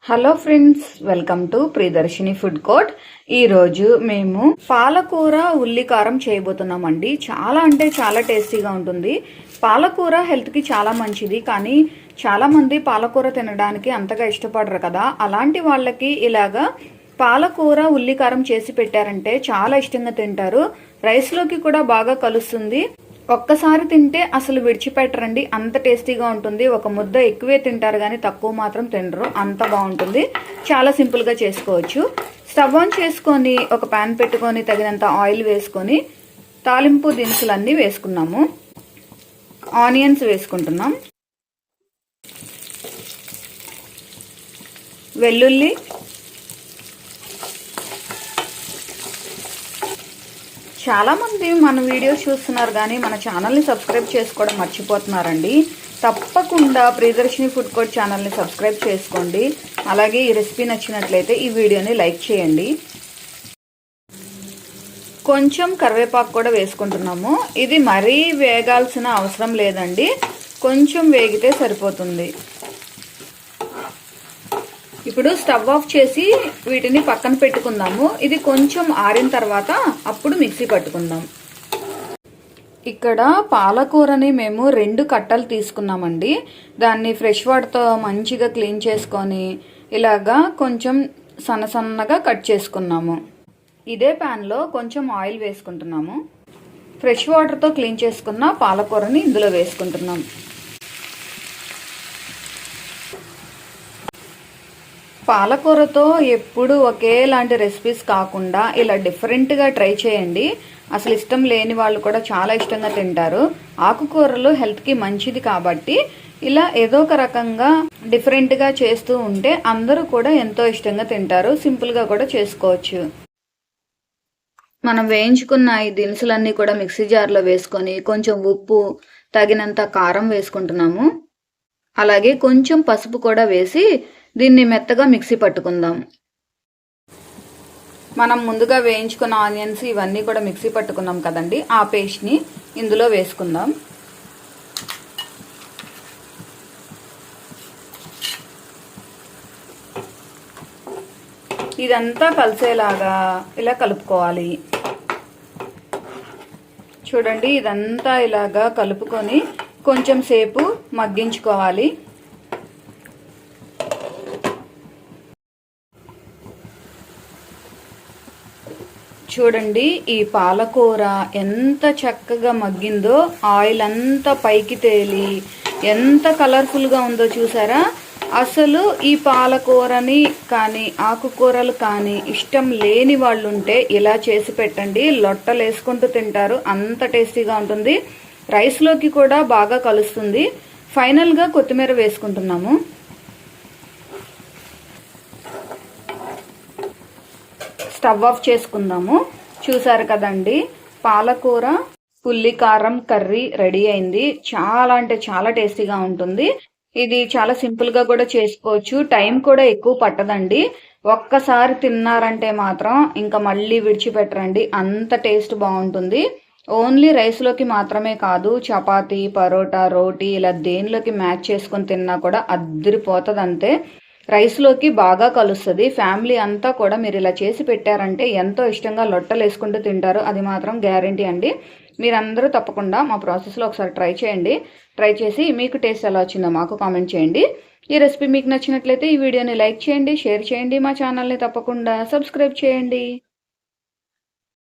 Hello friends, welcome to Priyadarshini food court. ఈరోజు మేము పాలకూర ఉల్లి కారం చేయబోతున్నామండి. చాలా అంటే చాలా టేస్టీగా ఉంటుంది. పాలకూర హెల్త్కి చాలా మంచిది, కానీ చాలా మంది పాలకూర తినడానికి అంతగా ఇష్టపడరు కదా. అలాంటి వాళ్ళకి ఇలాగా పాలకూర ఉల్లి కారం చేసి పెట్టారంటే చాలా ఇష్టంగా తింటారు. రైస్లోకి కూడా బాగా కలుస్తుంది. ఒక్కసారి తింటే అసలు విడిచిపెట్టరండి, అంత టేస్టీగా ఉంటుంది. ఒక ముద్ద ఎక్కువే తింటారు కానీ తక్కువ మాత్రం తినరు, అంత బాగుంటుంది. చాలా సింపుల్గా చేసుకోవచ్చు. స్టవ్ ఆన్ చేసుకొని ఒక ప్యాన్ పెట్టుకొని తగినంత ఆయిల్ వేసుకొని తాలింపు దినుసులన్నీ వేసుకున్నాము. ఆనియన్స్ వేసుకుంటున్నాం, వెల్లుల్లి, చాలామంది మన వీడియోస్ చూస్తున్నారు కానీ మన ఛానల్ని సబ్స్క్రైబ్ చేసుకోవడం మర్చిపోతున్నారండి. తప్పకుండా ప్రియదర్శిని ఫుడ్ కోర్ట్ ఛానల్ని సబ్స్క్రైబ్ చేసుకోండి. అలాగే ఈ రెసిపీ నచ్చినట్లయితే ఈ వీడియోని లైక్ చేయండి. కొంచెం కరివేపాకు కూడా వేసుకుంటున్నాము. ఇది మరీ వేగాల్సిన అవసరం లేదండి, కొంచెం వేగితే సరిపోతుంది. ఇప్పుడు స్టవ్ ఆఫ్ చేసి వీటిని పక్కన పెట్టుకుందాము. ఇది కొంచెం ఆరిన తర్వాత అప్పుడు మిక్సీ పట్టుకుందాం. ఇక్కడ పాలకూరని మేము 2 కట్టలు తీసుకున్నామండి. దాన్ని ఫ్రెష్ వాటర్తో మంచిగా క్లీన్ చేసుకొని ఇలాగా కొంచెం సన్నగా కట్ చేసుకున్నాము. ఇదే ప్యాన్లో కొంచెం ఆయిల్ వేసుకుంటున్నాము. ఫ్రెష్ వాటర్తో క్లీన్ చేసుకున్న పాలకూరని ఇందులో వేసుకుంటున్నాం. పాలకూరతో ఎప్పుడు ఒకేలాంటి రెసిపీస్ కాకుండా ఇలా డిఫరెంట్గా ట్రై చేయండి. అసలు ఇష్టం లేని వాళ్ళు కూడా చాలా ఇష్టంగా తింటారు. ఆకుకూరలు హెల్త్కి మంచిది కాబట్టి ఇలా ఏదో ఒక రకంగా డిఫరెంట్గా చేస్తూ ఉంటే అందరూ కూడా ఎంతో ఇష్టంగా తింటారు. సింపుల్గా కూడా చేసుకోవచ్చు. మనం వేయించుకున్న ఈ దినుసులన్నీ కూడా మిక్సీ జార్లో వేసుకొని కొంచెం ఉప్పు, తగినంత కారం వేసుకుంటున్నాము. అలాగే కొంచెం పసుపు కూడా వేసి దీన్ని మెత్తగా మిక్సీ పట్టుకుందాం. మనం ముందుగా వేయించుకున్న ఆనియన్స్ ఇవన్నీ కూడా మిక్సీ పట్టుకున్నాం కదండి, ఆ పేస్ట్ని ఇందులో వేసుకుందాం. ఇదంతా కలిసేలాగా ఇలా కలుపుకోవాలి. చూడండి, ఇదంతా ఇలాగా కలుపుకొని కొంచెం సేపు మగ్గించుకోవాలి. చూడండి, ఈ పాలకూర ఎంత చక్కగా మగ్గిందో, ఆయిల్ అంతా పైకి తేలి ఎంత కలర్ఫుల్గా ఉందో చూసారా. అసలు ఈ పాలకూరని కానీ ఆకుకూరలు కానీ ఇష్టం లేని వాళ్ళు ఉంటే ఇలా చేసి పెట్టండి, లొట్టలు వేసుకుంటూ తింటారు, అంత టేస్టీగా ఉంటుంది. రైస్లోకి కూడా బాగా కలుస్తుంది. ఫైనల్గా కొత్తిమీర వేసుకుంటున్నాము. స్టవ్ ఆఫ్ చేసుకుందాము. చూసారు కదండి, పాలకూర ఉల్లి కారం కర్రీ రెడీ అయింది. చాలా అంటే చాలా టేస్టీగా ఉంటుంది. ఇది చాలా సింపుల్గా కూడా చేసుకోవచ్చు. టైం కూడా ఎక్కువ పట్టదండి. ఒక్కసారి తిన్నారంటే మాత్రం ఇంకా మళ్ళీ విడిచిపెట్టరండి, అంత టేస్ట్ బాగుంటుంది. ఓన్లీ రైస్లోకి మాత్రమే కాదు, చపాతీ, పరోటా, రోటీ ఇలా దేనిలోకి మ్యాచ్ చేసుకొని తిన్నా కూడా అద్దరిపోతుంది. అంతే, రైస్లోకి బాగా కలుస్తుంది. ఫ్యామిలీ అంతా కూడా మీరు ఇలా చేసి పెట్టారంటే ఎంతో ఇష్టంగా లొట్టలు వేసుకుంటూ తింటారు, అది మాత్రం గ్యారంటీ అండి. మీరందరూ తప్పకుండా మా ప్రాసెస్లో ఒకసారి ట్రై చేయండి. ట్రై చేసి మీకు టేస్ట్ ఎలా వచ్చిందో మాకు కామెంట్ చేయండి. ఈ రెసిపీ మీకు నచ్చినట్లయితే ఈ వీడియోని లైక్ చేయండి, షేర్ చేయండి. మా ఛానల్ని తప్పకుండా సబ్స్క్రైబ్ చేయండి.